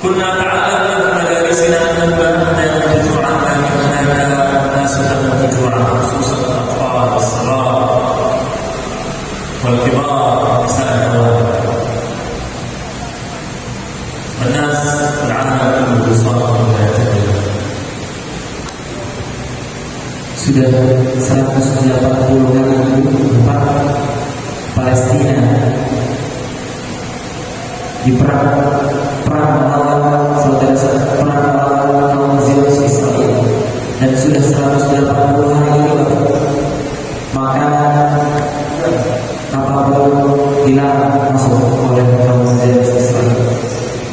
كنا تعلمنا في مدارسنا أن ينتج عنا من هذا الناس تنتج عن خصوصا الأطفال والصغار والكبار نساء الأولاد. الناس العالم كله صار لا يتكلم. Sudah 180 hari tempat Palestina di perang melawan saudara-saudara, perang melawan kaum Zionis Israel, dan sudah 180 hari ini, maka apapun dilarang masuk oleh kaum Zionis Israel.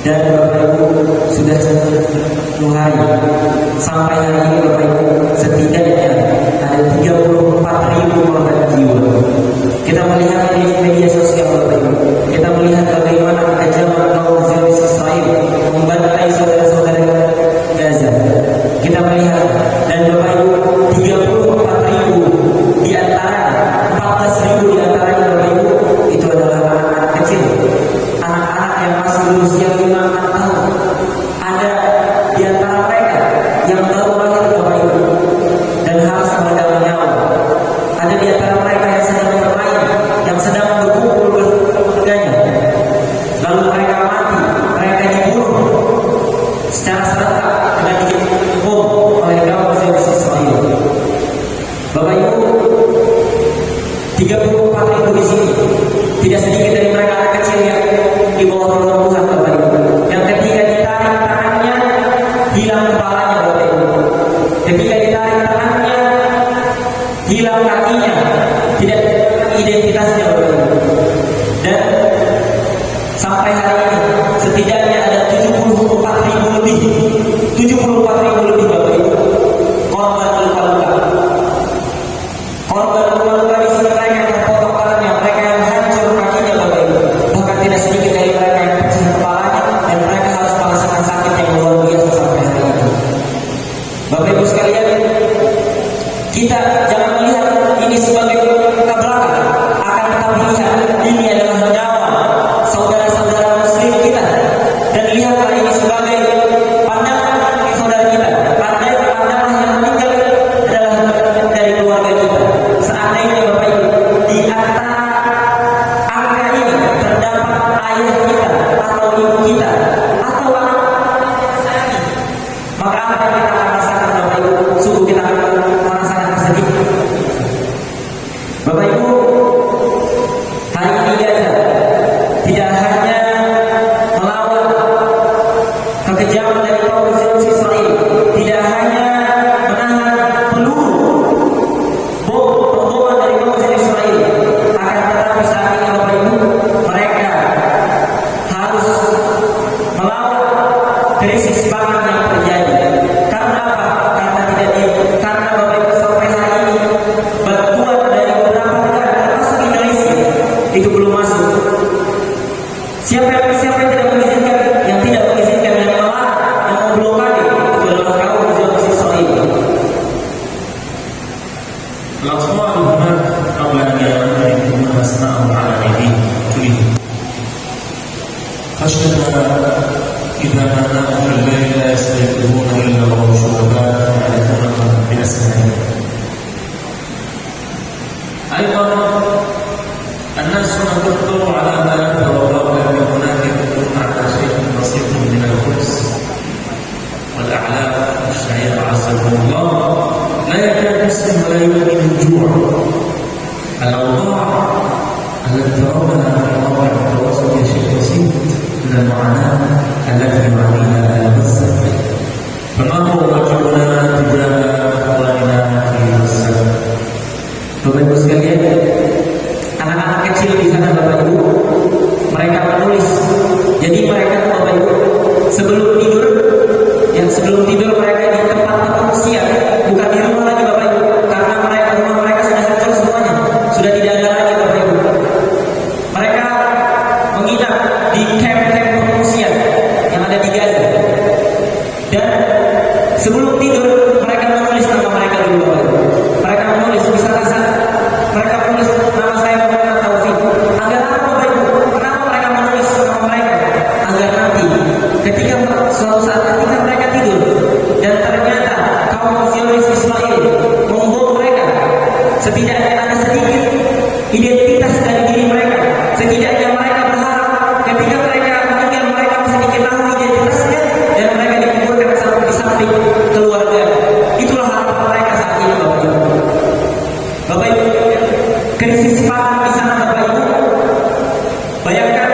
Dan Bapak Ibu, sudah 1 hari sampai hari ini Bapak Ibu, setidaknya ada 34.000 korban jiwa. Kita melihat di media sosial Bapak Ibu, kita melihat bagaimana kekejaman kaum Zionis Israel membantai saudara-saudara Gaza. Kita melihat, dan Bapak Ibu, 34.000 di antaranya, 14.000 di antaranya Bapak Ibu itu adalah anak-anak kecil, anak-anak yang masih berusia 5 tahun. Ada di antara mereka yang baru lahir Bapak Ibu dan harus memegang nyawa. Ada di antara mereka yang sedang bermain, yang sedang berkumpul berkeluarganya, lalu mereka mati, mereka dibunuh secara serentak dan dihukum oleh kaum Zionis Israel. Bapak Ibu, 34.000 di sini, tidak sedikit dari mereka anak kecil yang di bawah Tuhan Bapak Ibu, yang ketika ditarik tangannya hilang kepalanya Bapak Ibu, ketika ditarik tangannya hilang kakinya, tidak identitasnya Bapak Ibu. Dan sampai hari ini setidaknya ada 74.000 lebih Bapak Ibu korban luka-luka. Korban luka-luka di sini mereka yang terpotong tangannya, mereka yang hancur kakinya Bapak Ibu. Bahkan tidak sedikit dari mereka yang pecah kepalanya, dan mereka harus merasakan sakit yang luar biasa sampai hari ini. Bapak Ibu sekalian, kita jangan melihat ini sebagai kebelakang, akan tetapi lihat ini adalah nyawa saudara-saudara muslim kita, dan lihatlah ini sebagai pandangan saudara kita. Pandangan yang meninggal adalah dari keluarga kita. Seandainya Bapak Ibu di antara angka ini terdapat ayah kita atau ibu kita atau anak kita, maka apa yang kita akan rasakan Bapak Ibu? Sungguh kita akan merasakan kesedihan. Bapak Ibu, hari ini Gaza tidak hanya melawan kekejaman dari kaum Zionis Israel, tidak hanya menahan peluru bom dari kaum Zionis Israel, akan tetapi saat ini Bapak Ibu, mereka harus melawan krisis pangan yang terjadi. Karena apa? Karena Bapak Ibu sampai hari ini bantuan dari beberapa negara termasuk Indonesia itu belum masuk. Siapa yang tidak mengizinkan, yang tidak mengizinkan, yang melarang, yang memblokade itu adalah kaum Zionis Israel. الأطفال هناك قبل أن يكون أسماءهم على أيديهم كلهم خشية إذا ما ناموا في الليل لا يستيقظون إلا وهم شهداء يعرفونهم بأسمائهم. أيضا الناس هنا تنظر على ما يتوقع أن هناك يكون على شيء بسيط من الخبز والأعلاف الشعير عزكم الله، لا يكاد يسمن ولا يؤمن الجوع. الأوضاع التي ترونها في مواقع التواصل هي شيء بسيط من المعاناة التي يعانيها أهل غزة. فما هو واجبنا تجاه إخواننا في غزة؟ Bapak Ibu sekalian, anak-anak kecil di sana Bapak Ibu, mereka menulis. Jadi mereka Bapak Ibu sebelum tidur mereka di tempat pengungsian, bukan di rumah lagi Bapak Ibu, karena rumah mereka sudah hancur semuanya, sudah tidak ada lagi Bapak Ibu. Mereka menginap di camp-camp pengungsian yang ada di Gaza, dan sebelum tidur mereka menulis nama mereka dulu Bapak Ibu. Mereka menulis, misalkan mereka menulis nama saya Muhammad Taufik. Agar apa Bapak Ibu? Kenapa mereka menulis nama mereka? Agar nanti ketika suatu saat ketika mereka tidur dan ternyata kaum Zionis Israel membom mereka, setidaknya ada sedikit identitas dari diri mereka. Setidaknya mereka berharap ketika mereka meninggal mereka bisa diketahui identitasnya dan mereka dikuburkan sampai di samping keluarga. Itulah harapan mereka saat ini, Bapak Ibu. Bapak Ibu, krisis pangan di sana, Bapak Ibu. Bayangkan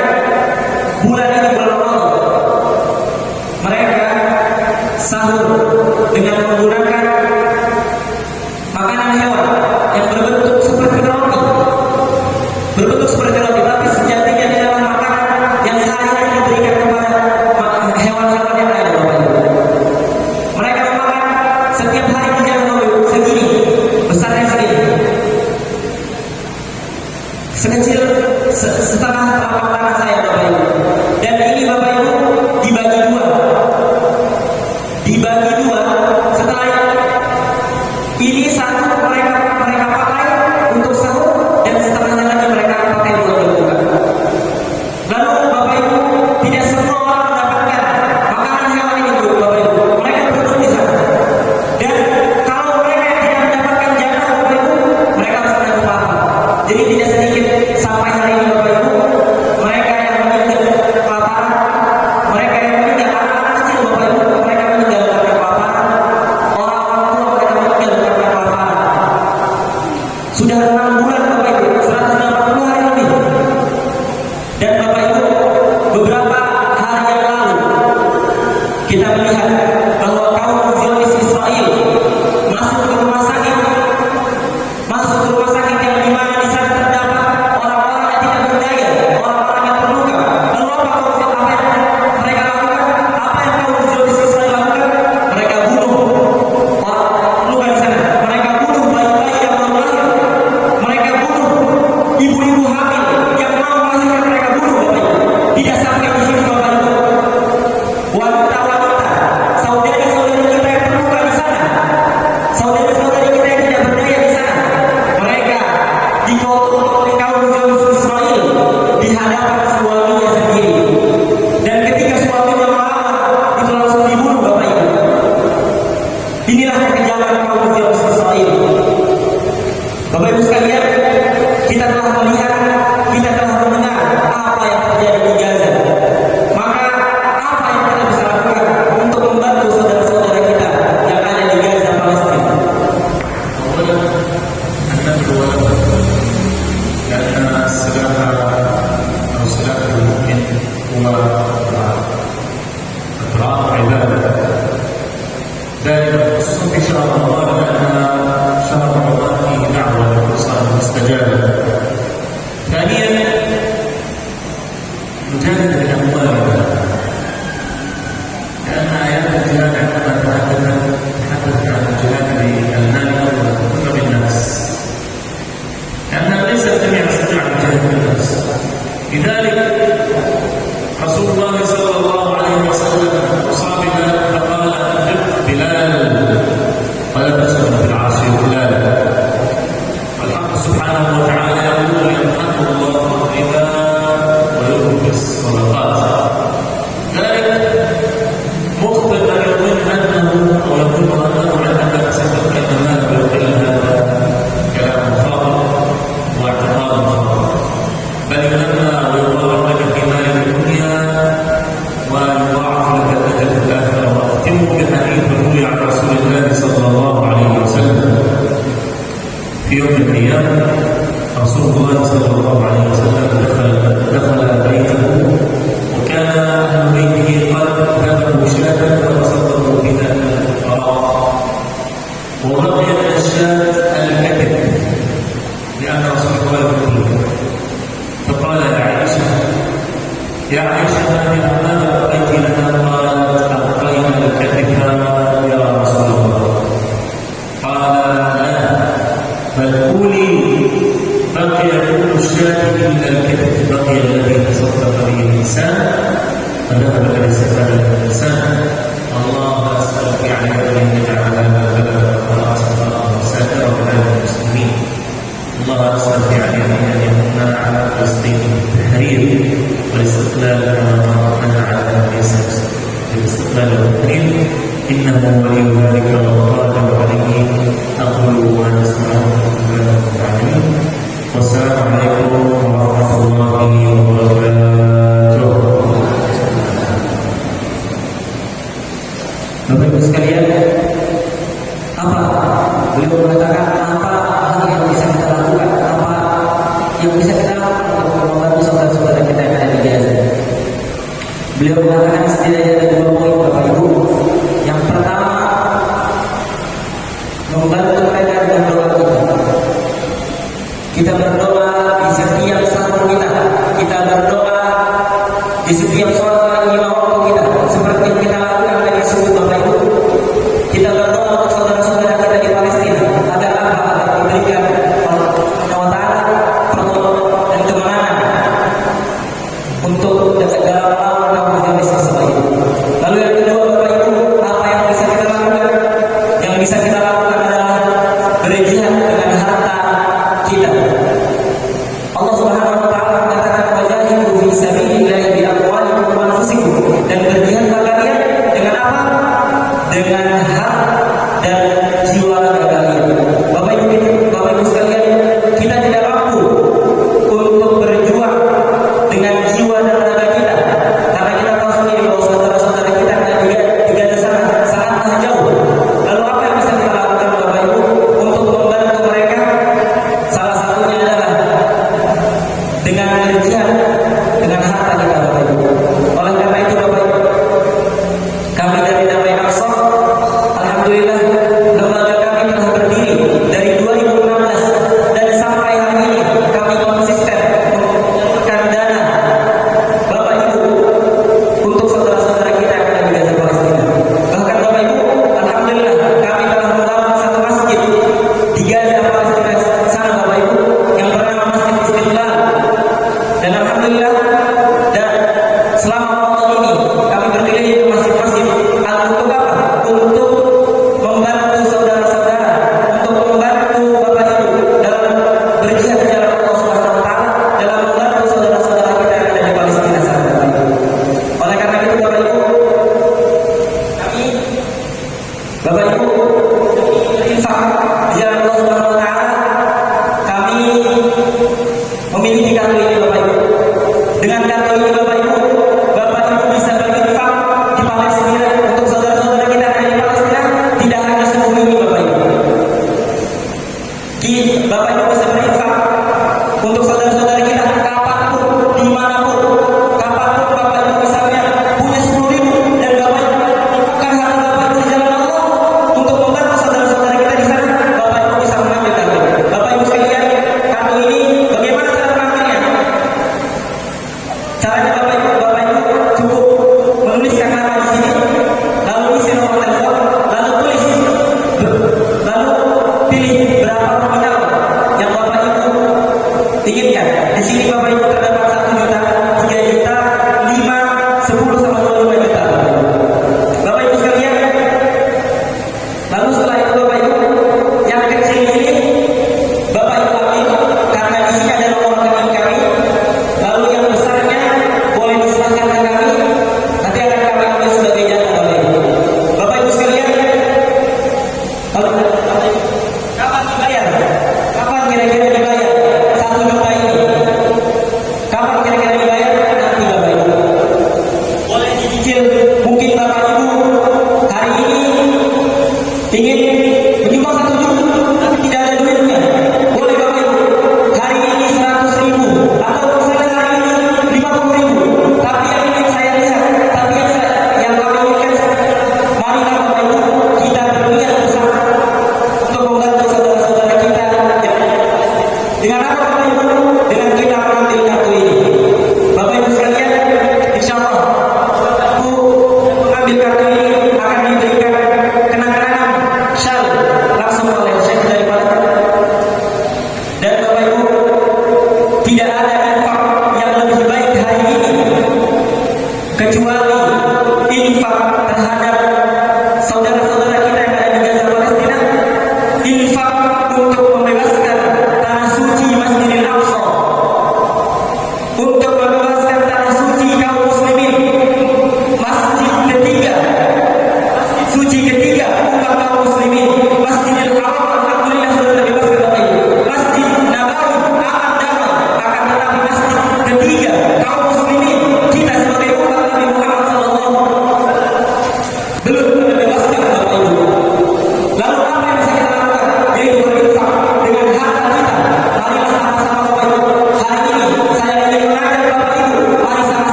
bulan ini, bulan Ramadan, mereka sahur dengan menggunakan makanan hewan yang berbentuk seperti roti. Tapi sejatinya adalah makanan yang sehari-hari diberikan kepada hewan-hewan yang ada, Bapak Ibu. Mereka memakan setiap hari menjelang Ramadan segini, besarnya segini, sekecil setengah telapak tangan saya, Bapak Ibu. Dan ini, Bapak Ibu, dibagi dua. Setelah ini satu mereka pakai untuk sahur dan setengahnya lagi mereka pakai buat berbuka. Lalu, Bapak Ibu, tidak semua orang mendapatkan makanan hewan ini, Bapak Ibu. Mereka duduk di sana. Dan kalau mereka yang tidak mendapatkan jatah, Bapak Ibu, mereka harus menanggung lapar. Jadi tidak sedikit sampai hari ini, Bapak Ibu, mereka yang meninggal kelaparan, mereka yang meninggal anak-anak kecil, Bapak Ibu, mereka meninggal karena kelaparan. Orang-orang tua mereka meninggal karena kelaparan. Sudah 6 bulan, Bapak Ibu, 180 hari lebih. Dan Bapak Ibu, beberapa hari yang lalu kita melihat bahwa kaum Zionis Israel masuk ke rumah sakit yang dimana di sana terdapat orang-orang yang tidak berdaya, orang-orang yang terluka. Lalu apa yang mereka lakukan? Apa yang kaum Zionis Israel lakukan? Mereka bunuh orang terluka di sana. Mereka bunuh bayi-bayi yang baru lahir. Mereka bunuh ibu-ibu hamil yang mau melahirkan. Mereka bunuh, Bapak Ibu. Tidak sampai di sini, Bapak Ibu. Wanita-wanita, saudari-saudari kita yang terluka di sana, saudari-saudari kita yang tidak berdaya di sana, mereka dipotong oleh kaum Zionis Israel di hadapan suaminya sendiri. Dan ketika suaminya melawan, itu langsung dibunuh, Bapak Ibu. Inilah kekejaman kaum Zionis Israel. Bapak Ibu sekalian, kita telah melihat, kita telah mendengar apa yang terjadi di Gaza. Maka apa yang kita bisa lakukan untuk membantu saudara-saudara kita yang ada di Gaza, Palestina? أولا أن ندعو لأن السلاح أو سلاح المؤمن هو إطعام عبادة، ذلك خصوصا في شهر رمضان لأن شهر رمضان فيه دعوة للإنسان مستجابة. ثانيا نجاهد بأموالنا، لأن آيات الجهاد عندما تحدثت عن الجهاد بالمال أو بالنفس، لأن ليس الجميع يستطيع الجهاد بالنفس. لذلك رسول الله صلى الله عليه وسلم أصاب فقال أنفق بلال، ولا تشغل في العرش بلال. والحق سبحانه وتعالى يقول يمحق الله الربا ويربي الصدقات. ذلك مخبر أن يظن أنه أو يظن أنه عندما تصدق المال ويقل هذا كلام خاطئ واعتقاد خاطئ، بل ينمى ويضاعف لك في مال الدنيا ويضاعف لك الأجر في الآخرة. وأختم بحديث روي عن رسول الله صلى الله عليه وسلم في يوم من الأيام رسول الله صلى الله عليه وسلم دخل بيته وكان أهل بيته قد ذبحوا شاة فتصدقوا بها الفقراء، وبقي من الشاة الكبد لأن رسول الله يقول. فقال يا عائشة ماذا بقيت لنا؟ قالت أبقينا الكتف يا رسول الله. قال لا، بل قولي بقي كل الشاة إلا الكتف، بقي الذي تصدق به الإنسان فذهب الذي استفاد من الإنسان. الله أسألك يعني أن يجعل هذا البلد خلاص وسائر بلاد المسلمين. الله أسألك يعني أن يمن على فلسطين بالتحرير والاستقلال كما من على الناس istiqlal al-Karim. Innahu waliyyu dzalika wal qadiru alaihi. Aqulu ma tasma'un. Wassalamualaikum warahmatullahi wabarakatuh. Bapak Ibu sekalian, apa beliau mengatakan apa hal yang bisa kita lakukan, apa yang bisa kita lakukan untuk membantu saudara-saudara kita yang ada di Gaza. Beliau mengatakan setidaknya ada 2 poin Bapak Ibu. Yang pertama, membantu mereka dengan doa kita. Kita berdoa di setiap sahur kita. Kita berdoa di setiap sholat 5 waktu kita. Seperti yang kita lakukan dari subuh Bapak Ibu. Kita berdoa untuk saudara-saudara kita di Palestina agar apa? Agar diberikan kekuatan, pertolongan dan kemenangan untuk dalam melawan kaum teroris tersebut. Lalu yang kedua Bapak Ibu, apa yang bisa kita lakukan? Yang bisa kita lakukan adalah berjihad dengan harta kita. Allah Subhanahu wa taala mengatakan wajahidu fi sabilillah bi amwalikum wa anfusikum, dan berjihadlah kalian dengan apa? Dengan hak dan jiwa raga kalian. Bapak Ibu sekalian, kita tidak mampu untuk berjuang dengan jiwa dan raga kita, karena kita tahu sendiri bahwa saudara-saudara kita di Gaza sana sangatlah jauh. Lalu apa yang bisa kita lakukan Bapak Ibu untuk membantu mereka? Salah satunya adalah dengan berjihad dengan harta kita Bapak Ibu. Oleh karena itu Bapak Ibu, kami dari Damai Aqsa, alhamdulillah lembaga kami telah berdiri dari 2016 dan sampai hari ini kami konsisten menyalurkan dana Bapak Ibu untuk saudara-saudara kita yang ada di Gaza Palestina. Bahkan Bapak Ibu, alhamdulillah kami telah membangun satu masjid di Gaza Palestina sana Bapak Ibu yang bernama Masjid Istiqlal. Dan alhamdulillah, dan selama Ramadan ini kami berkeliling ke masjid-masjid untuk apa? Untuk membantu saudara-saudara, untuk membantu Bapak Ibu dalam berjihad di jalan Allah Subhanahu wa taala, dalam membantu saudara-saudara kita yang ada di Palestina sana Bapak Ibu. Oleh karena itu Bapak Ibu, Bapak Ibu berinfak di jalan Allah Subhanahu wa taala, kami memiliki kartu ini Bapak Ibu. Dengan kartu ini Bapak Ibu bisa berinfak di Palestina untuk saudara-saudara kita yang ada di Palestina, tidak hanya subuh ini Bapak Ibu. Bapak Ibu bisa berinfak untuk saudara-saudara kita kapanpun, dimanapun, kapanpun Bapak Ibu misalnya punya 10.000 dan Bapak Ibu bukan harta Bapak Ibu di jalan Allah untuk membantu saudara-saudara kita di sana, Bapak Ibu bisa mengambil kartu. Bapak Ibu sekalian, kartu ini bagaimana cara mengambilnya? Caranya Bapak Ibu cukup menuliskan nama di sini, lalu isi nomor telepon, lalu tulis, lalu pilih berapa nominal yang Bapak Ibu inginkan. Di sini Bapak Ibu terdapat 1 juta, 3 juta, 5, 10 sama 25 juta. Bapak Ibu sekalian, lalu setelah itu Bapak Ibu yang kecil ini Bapak Ibu ambil karena di sini ada nomor rekening kami. Lalu yang besarnya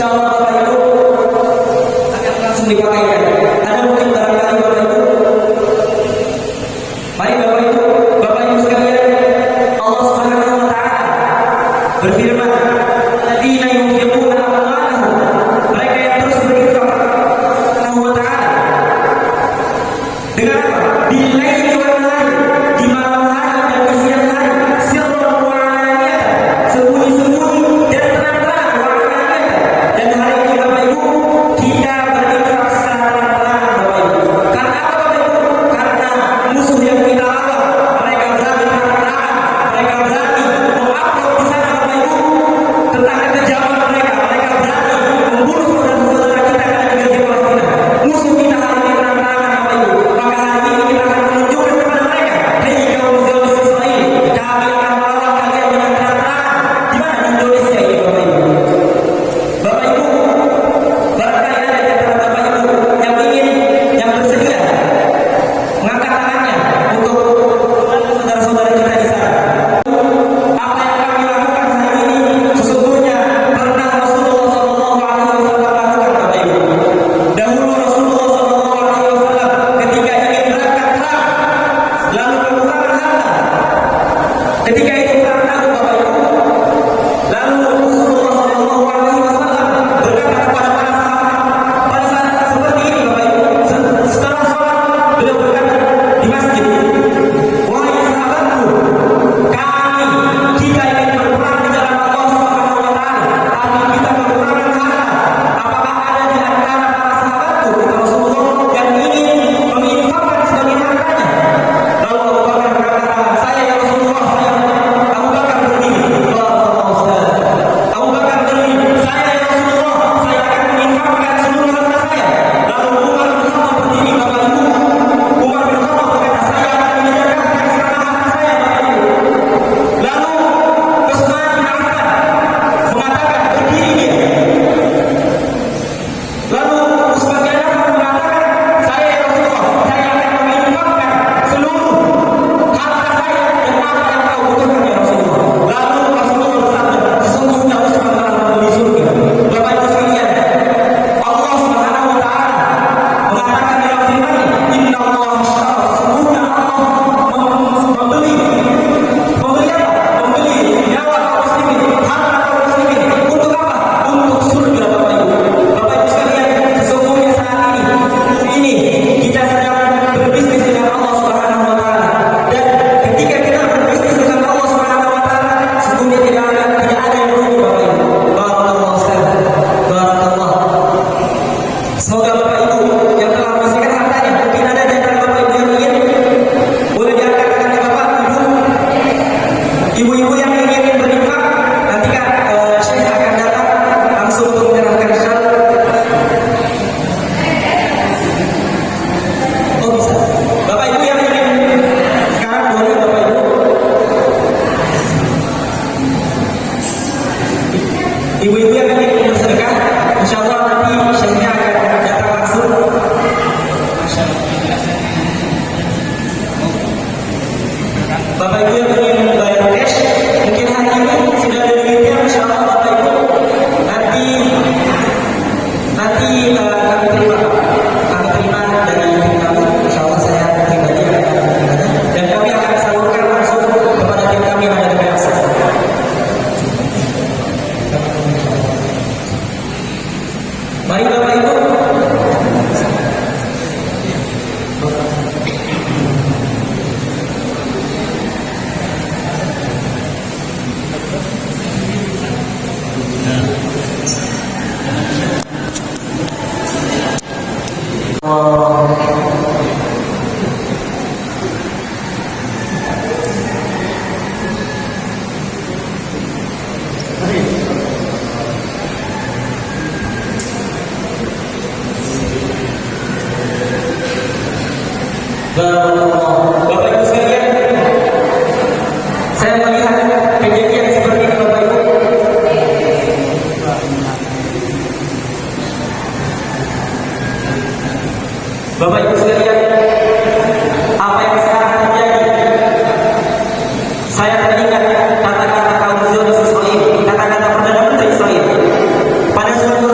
Insya Allah Bapak Ibu akan langsung dipakaikan. Ada mungkin barangkali Bapak Ibu. Mari Bapak Ibu sekalian, Allah Subhanahu wa taala berfirman, "Alladzina yunfiquna amwalahum", mereka yang terus berinfak Subhanahu wa taala. Dengan apa? Billaili wan nahari, di malam hari dan di siang hari, sirran wa alaniyatan, sembunyi-sembunyi dan terang-terang, wa alaniyatan. Dan hari ini Bapak Ibu, kita berinfak secara terang-terang Bapak Ibu. Karena apa Bapak Ibu? Karena musuh yang kita lawan, mereka berani terang-terangan, mereka berani mengupload di sana Bapak Ibu tentang kekejaman mereka. Mereka berani membunuh saudara-saudara kita yang ada di Gaza Palestina. Musuh kita hari ini terang-terangan Bapak Ibu. Maka hari ini kita akan menunjukkan kepada mereka, hei kaum Zionis Israel, kami akan melawan kalian dengan terang-terangan. Di mana? Di Indonesia ini Bapak Ibu. Bapak Ibu, barangkali ada di antara Bapak Ibu yang ingin, yang bersedia mengangkat tangannya untuk saudara-saudara kita di sana. Apa yang kami lakukan hari ini sesungguhnya pernah Rasulullah SAW lakukan Bapak Ibu. Dahulu Rasulullah SAW ketika ingin berangkat perang, lalu kekurangan harta. Ketika itu perang Tabuk Bapak Ibu. Lalu Rasulullah SAW berkata kepada para sahabat pada saat seperti ini Bapak Ibu. Setelah sholat beliau berkata di masjid, "Wahai sahabatku, kami jika ingin berperang di jalan Allah Subhanahu wa taala, tapi kita kekurangan harta. Apakah ada di antara para sahabatku," kata Rasulullah, "yang ingin menginfakkan sebagian hartanya?" Lalu Abu Bakar berkata, "Saya ya Rasulullah, saya." Abu Bakar berdiri, Allahu Akbar. Abu Bakar berdiri, "Saya ya Rasulullah, saya akan menginfakkan seluruh harta saya." Lalu Umar bin Khattab berdiri Bapak Ibu. Umar bin Khattab berkata, "Saya akan menyedekahkan setengah harta saya Bapak Ibu." Lalu Utsman bin Affan mengatakan, berdiri dia. Lalu Utsman bin Affan mengatakan, "Saya ya Rasulullah, saya akan menginfakkan seluruh harta saya dan apa yang kau butuhkan ya Rasulullah." Lalu Rasulullah bersabda, "Sesungguhnya Utsman telah membeli surga." Bapak Ibu sekalian, Allah Subhanahu wa taala mengatakan dalam firman-Nya, "Inna Allah ashtara", sesungguhnya Allah membeli apa? Membeli nyawa kaum muslimin, harta kaum muslimin. Untuk apa? Untuk surga Bapak Ibu. Bapak Ibu sekalian, sesungguhnya saat ini kita sedang berbisnis dengan Allah Subhanahu wa taala. Dan ketika kita berbisnis dengan Allah Subhanahu wa taala, sesungguhnya tidak ada yang rugi Bapak Ibu. Barakallahu fiikum. Barakallah. Semoga Bapak Ibu yang telah membersihkan hartanya, mungkin ada di antara Bapak Ibu yang ingin, boleh diangkat tangannya Bapak Ibu. Ibu-ibu yang ingin berinfak, nanti Syekh akan datang langsung untuk menyerahkan syal. Oh bisa. Bapak Ibu yang ingin sekarang boleh Bapak Ibu. Ibu-ibu yang ingin bersedekah, insya Allah nanti Syekhnya akan datang langsung. Bapak Ibu yang ingin bayar cash, mungkin hari ini sudah ada duitnya, insya Allah Bapak Ibu. Nanti kami terima, kami terima dari tim kami. Insya Allah saya pribadi akan terima dan kami akan salurkan langsung kepada tim kami yang ada di PAC. Mari Bapak Ibu. Bapak Ibu sekalian, saya melihat kejadian seperti ini Bapak Ibu. Bapak Ibu sekalian, apa yang sekarang terjadi? Saya teringat kata-kata kaum Zionis Israel, kata-kata Perdana Menteri Israel pada suatu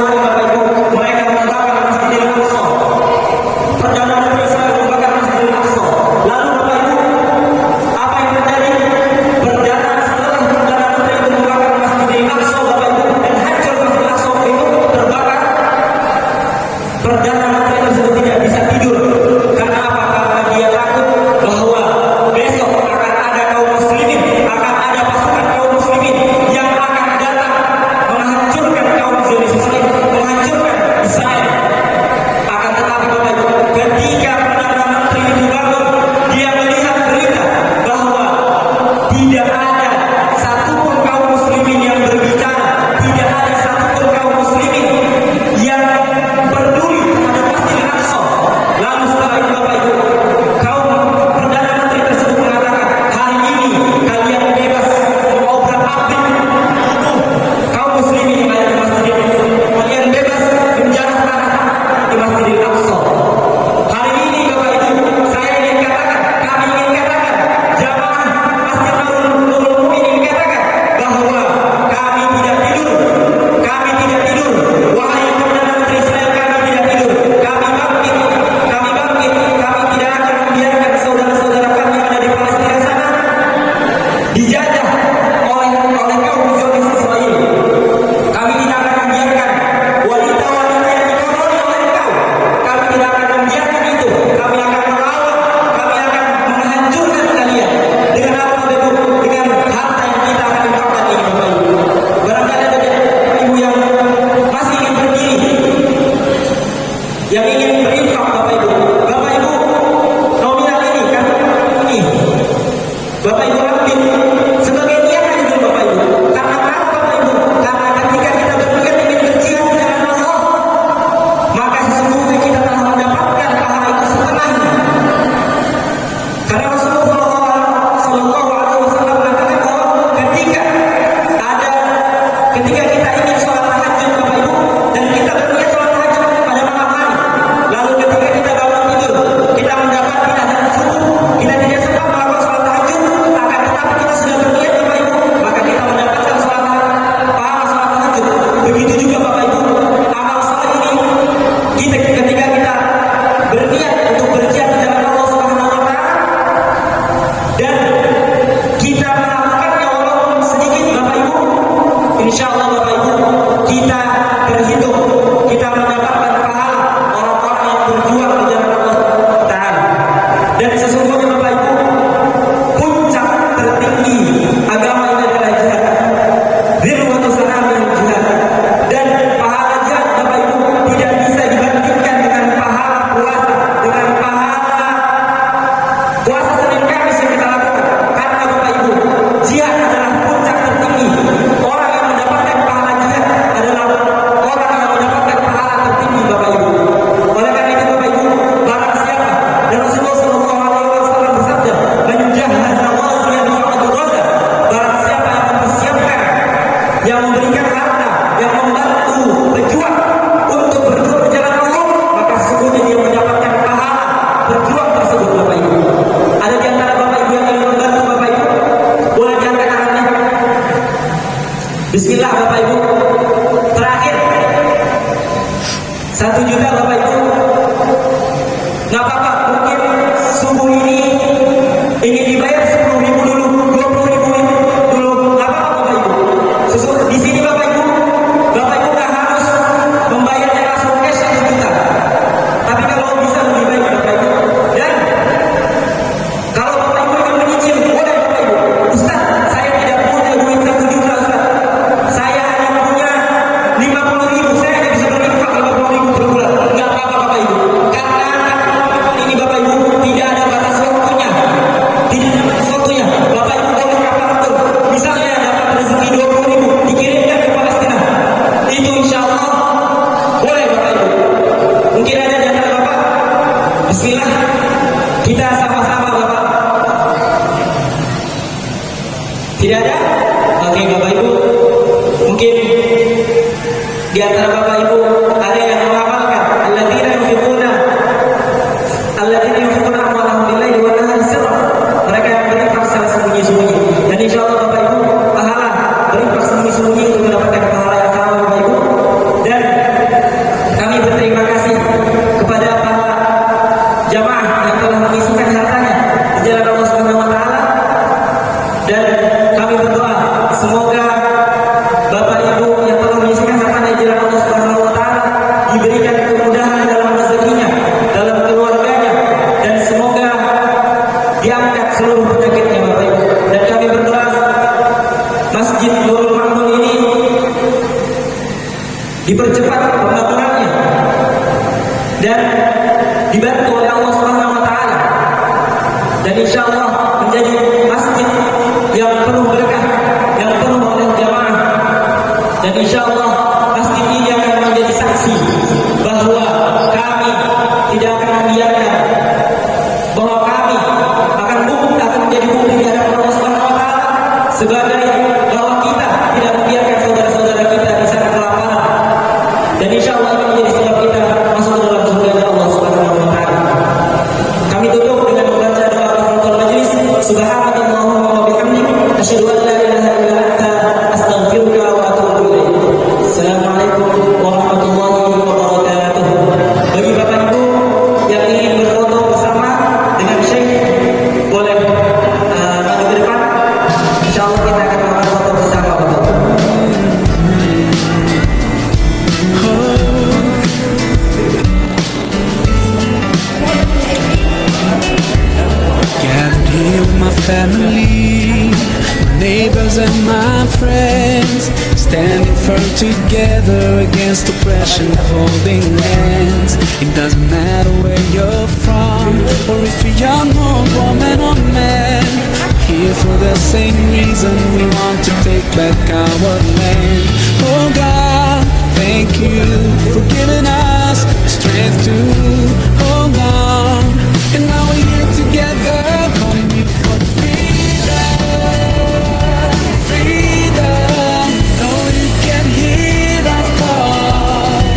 1 juta Bapak Ibu. Nggak apa-apa, mungkin subuh ini ingin dibayar 10.000 dulu, 20.000 dulu, nggak apa-apa Bapak Ibu. Di sini Bapak Ibu nggak harus membayarnya langsung cash 1 juta. Tapi kalau bisa lebih baik Bapak Ibu. Dan kalau Bapak Ibu ingin menyicil, boleh Bapak Ibu. Ustaz, saya tidak punya duit 1 juta Ustaz. Saya hanya punya 50.000, saya hanya bisa berinfak 50.000 per bulan. Nggak apa-apa Bapak Ibu. Karena ini Bapak Ibu tidak ada batas waktunya. Tidak ada batas waktunya. Bapak Ibu boleh kapanpun. Misalnya dapat rezeki 20.000 dikirimkan ke Palestina. Itu insya Allah boleh Bapak Ibu. Mungkin ada di antara Bapak. Bismillah. Kita sama-sama Bapak. Tidak ada? Oke Bapak Ibu. Mungkin di antara Bapak Ibu ada yang mengamalkan alladzina yunfiquna amwalahum bil-laili wan-nahari sirran. Mereka yang berinfak secara sembunyi-sembunyi. Dan insyaallah Bapak Ibu pahala berinfak sembunyi-sembunyi untuk mendapatkan pahala yang sama Bapak Ibu. Dan kami berterima kasih kepada para jamaah yang telah mengisikan hartanya di jalan Allah Subhanahu wa taala. Dan kami berdoa semoga Bapak Ibu yang telah mengisikan hartanya di jalan Allah Subhanahu wa taala diberikan kemudahan dalam rezekinya, dalam keluarganya, dan semoga diangkat seluruh penyakitnya Bapak Ibu. Dan kami berdoa Masjid Nurul Ma'mun ini dipercepat pembangunannya dan dibantu oleh Allah Subhanahu wa taala. Dan insyaallah menjadi masjid yang penuh berkah, yang penuh oleh jamaah. Dan insyaallah masjid ini akan menjadi saksi bahwa kami tidak akan membiarkan, bahwa kami akan menjadi bukti di hadapan Allah Subhanahu wa taala sebagai bahwa kita tidak membiarkan saudara-saudara kita di sana kelaparan. Dan insyaallah ini menjadi sebab kita masuk ke dalam surga Allah Subhanahu wa taala. Kami tutup dengan membaca doa kafaratul majlis. Subhanakallahumma wa bihamdik asyhadu an la ilaha illa anta astaghfiruka wa atubu ilaik. Assalamualaikum warahmatullahi wabarakatuh. Bagi Bapak Ibu yang ingin berfoto bersama dengan Syekh, boleh maju ke depan. Insyaallah kita akan melakukan foto bersama Bapak. Gathered here with my family, my neighbors and my friends, standing firm together against oppression, holding hands. It doesn't matter where you're from, or if you're young or woman or man. Here for the same reason, we want to take back our land. Oh God, thank you for giving us the strength to hold on. And now we're here together, calling you for freedom, freedom. No, you can hear our call.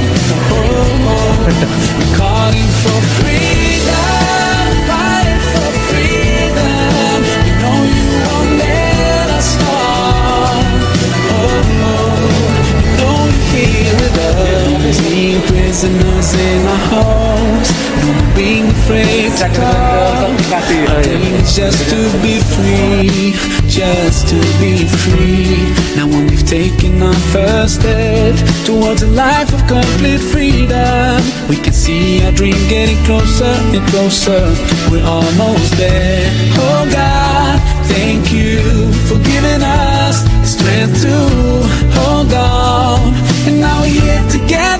We're calling for freedom, fighting for freedom. You know you won't let us fall. You know you're here with us. Being prisoners in our homes, no being afraid to talk. Our dream is just to be free, just to be free. Now when we've taken our first step towards a life of complete freedom, we can see our dream getting closer and closer. We're almost there. Oh God, thank you for giving us the strength to hold on. And now we're here together,